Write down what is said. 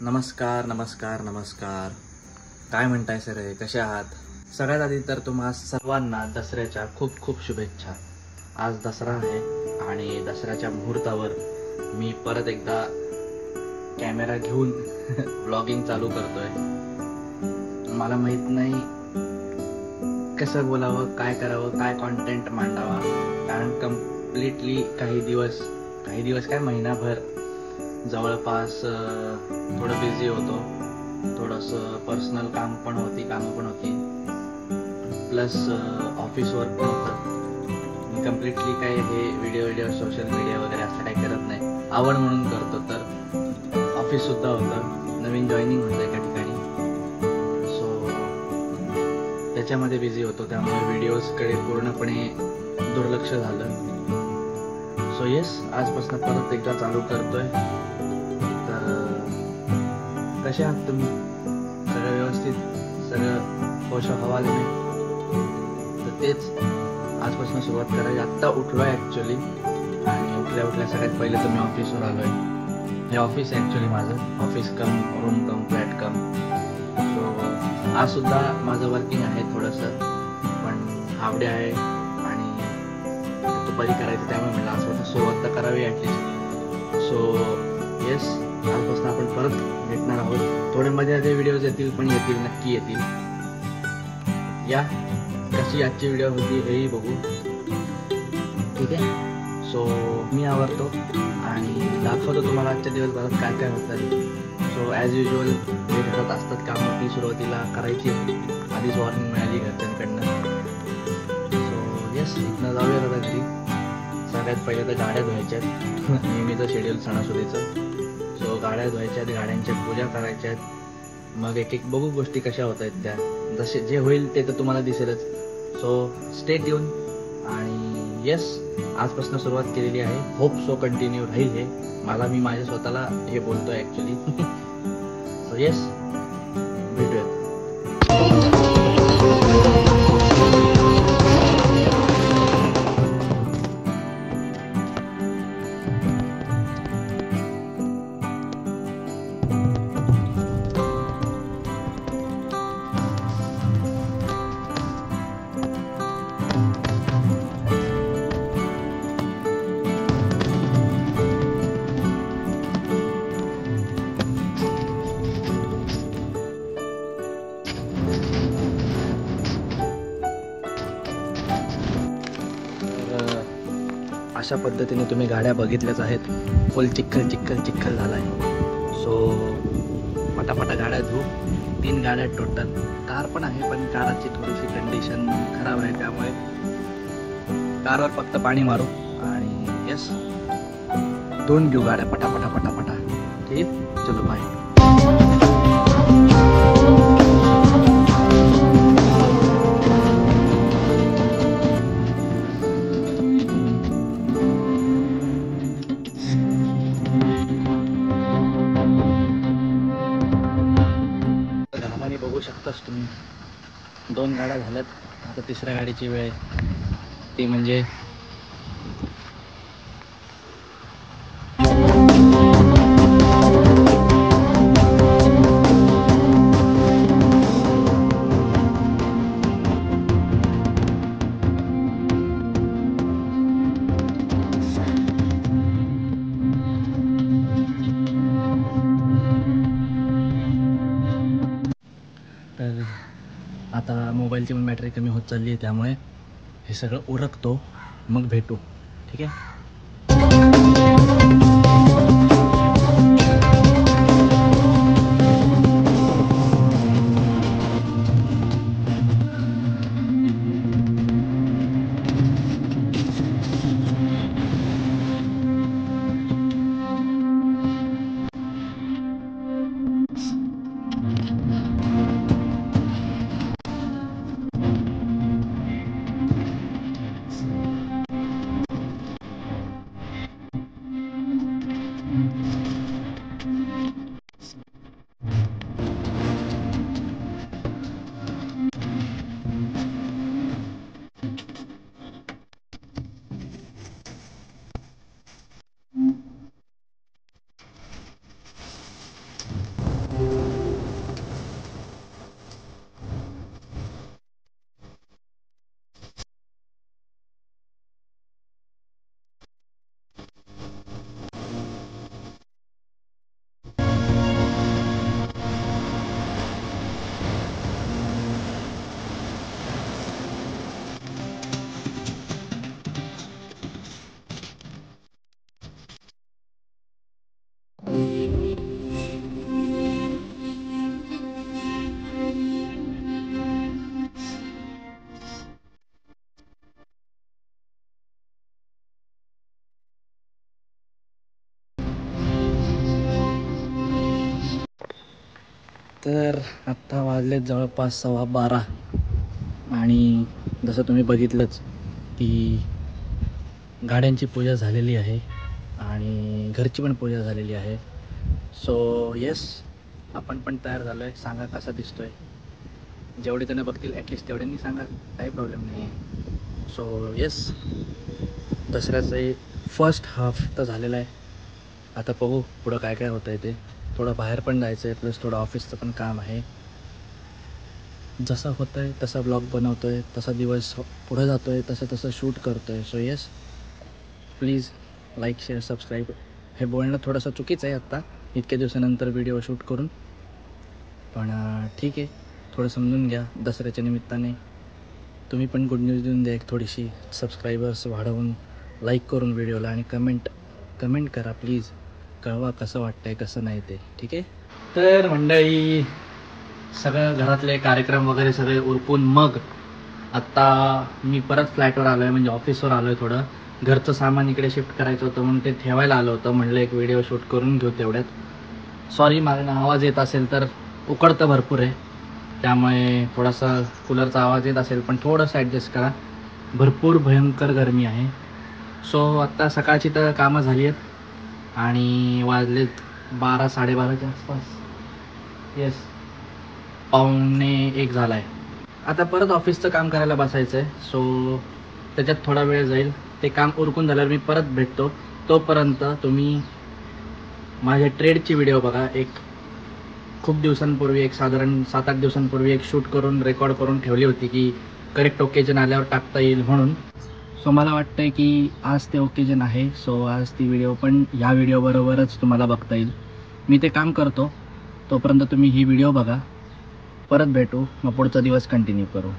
नमस्कार नमस्कार नमस्कार. काय म्हणताय सर, कसे आहात? सगळ्यात आधी तर तुम्हा सर्वांना दसऱ्याच्या खूप खूप शुभेच्छा. आज दसरा आहे आणि दसऱ्याच्या मुहूर्तावर मी परत एकदा कॅमेरा घेऊन व्लॉगिंग चालू करतोय. मला माहित नाही कसं बोलावं, काय करावं, काय कंटेंट मांडावा, कारण कम्प्लिटली काही दिवस काय महिनाभर जवळपास थोडं बिझी होतो. थोडंसं पर्सनल कामं पण होती, प्लस ऑफिस वर्क पण होतं. मी कम्प्लिटली काय हे व्हिडिओ सोशल मीडिया वगैरे असं काही करत नाही, आवड म्हणून करतो. तर ऑफिससुद्धा होतं, नवीन जॉईनिंग होतं एका ठिकाणी, सो त्याच्यामध्ये बिझी होतो. त्यामुळे व्हिडिओजकडे पूर्णपणे दुर्लक्ष झालं. सो येस, आजपासून परत एकदा चालू करतोय. कसे आहात तुम्ही? सगळं व्यवस्थित, सगळं होश हवाले में? तर तेच आजपासून सुरुवात करायची. आत्ता उठलोय ॲक्च्युली, आणि उठल्या सगळ्यात पहिले तर मी ऑफिसवर आलोय. हे ऑफिस ॲक्च्युली माझं ऑफिस कम रूम कम फ्लॅट कम. सो आज सुद्धा माझं वर्किंग आहे थोडंसं, पण हाफ डे आहे आणि दुपारी करायचं, त्यामुळे म्हटलं आजपासून सुरुवात तर करावी ॲटलिस्ट. सो येस, आजपासून आपण परत भेटणार आहोत. थोडे मजेदार व्हिडिओज येतील, पण येतील, नक्की येतील. या कशी आजची व्हिडिओ होती हेही बघू, ठीक आहे? सो मी आवडतो आणि दाखवतो तुम्हाला आजच्या दिवसभरात काय काय होतं. सो ॲज युजल जे घरात असतात कामं ती सुरुवातीला करायची. आधीच वॉर्निंग मिळाली घरच्यांकडनं. सो येस, इथनं जाऊया आता घरी. सगळ्यात पहिले तर गाड्या धुवायच्या आहेत, नेहमीचं शेड्यूल सणासुदीचं. सो गाड्या धुवायच्यात, गाड्यांच्या पूजा करायच्यात, मग एक एक बघू गोष्टी कशा होत आहेत त्या. जसे जे होईल ते तर तुम्हाला दिसेलच. So stay tuned. आणि येस, आजपासून सुरुवात केलेली आहे. होप सो कंटिन्यू राहील हे. मी माझ्या स्वतःला हे बोलतोय ॲक्च्युली. सो येस, भेटूयात. अशा पद्धतीने तुम्ही गाड्या बघितल्याच आहेत. फुल चिखल झाला आहे. सो पटापटा गाड्या धुवू. 3 गाड्या टोटल. कार पण आहे, पण कारची थोडीशी कंडिशन खराब आहे, त्यामुळे कारवर फक्त पाणी मारू आणि येस धुवून घेऊ गाड्या पटापटा. ठीक, चलो बाय. बघू शकताच तुम्ही, 2 गाड्या झाल्यात. आता तिसऱ्या गाडीची वेळ आहे, ती म्हणजे तर आता मोबाईलची पण बॅटरी कमी होत चालली आहे, त्यामुळे हे सगळं उरकतो, मग भेटू, ठीक आहे? तर आत्ता वाजलेत जवळपास 12:15 आणि जसं तुम्ही बघितलंच की गाड्यांची पूजा झालेली आहे आणि घरची पण पूजा झालेली आहे. सो येस, आपण पण तयार झालो आहे. सांगा कसा दिसतोय. जेवढे त्यांना बघतील ॲटलिस्ट तेवढ्यांनी सांगा, काही प्रॉब्लेम नाही आहे. सो येस, दसऱ्याचं फर्स्ट हाफ तर झालेला आहे. आता बघू पुढं काय काय होतं आहे ते. थोडं बाहेर पण जायचं आहे, प्लस थोडं ऑफिसचं पण काम आहे. जसं होतं आहे तसा ब्लॉग बनवतो आहे, तसा दिवस पुढं जातो आहे, तसं तसं शूट करतो आहे. So yes, please like share subscribe. हे बोलणं थोडंसं चुकीचं आहे आत्ता इतक्या दिवसानंतर व्हिडिओ शूट करून, पण ठीक आहे, थोडं समजून घ्या. दसऱ्याच्या निमित्ताने तुम्ही पण गुड न्यूज देऊन द्या एक थोडीशी. सबस्क्रायबर्स वाढवून लाईक करून व्हिडिओला आणि कमेंट करा प्लीज. कळवा कसं वाटतंय कसं नाही ते, ठीक आहे. तर मंडळी, सगळं घरातले कार्यक्रम वगैरे सगळे उरकून मग आत्ता मी परत फ्लॅटवर आलो आहे, म्हणजे ऑफिसवर आलो आहे. थोडं घरचं सामान इकडे शिफ्ट करायचं होतं म्हणून ते ठेवायला आलं होतं. म्हणलं एक व्हिडिओ शूट करून घेऊ तेवढ्यात. सॉरी, माझा आवाज येत असेल तर, उकडतं भरपूर आहे त्यामुळे थोडासा कूलरचा आवाज येत असेल, पण थोडंसं ॲडजस्ट करा. भरपूर भयंकर गरमी आहे. सो आत्ता सकाळची तर कामं झाली आहेत आणि वाजलेत 12-12:30च्या आसपास. येस, 12:45 झाला आहे. आता परत ऑफिसचं काम करायला बसायचं आहे. सो त्याच्यात थोडा वेळ जाईल. ते काम उरकून झाल्यावर मी परत भेटतो. तोपर्यंत तुम्ही माझ्या ट्रेडची व्हिडिओ बघा. एक खूप दिवसांपूर्वी, एक साधारण 7-8 दिवसांपूर्वी एक शूट करून रेकॉर्ड करून ठेवली होती की करेक्ट ओकेजन आल्यावर टाकता येईल म्हणून. सो मला वाटतं आहे की आज ते ओकेजन आहे. सो आज ती व्हिडिओ पण ह्या व्हिडिओबरोबरच तुम्हाला बघता येईल. मी ते काम करतो, तोपर्यंत तुम्ही ही व्हिडिओ बघा. परत भेटू, मग पुढचा दिवस कंटिन्यू करू.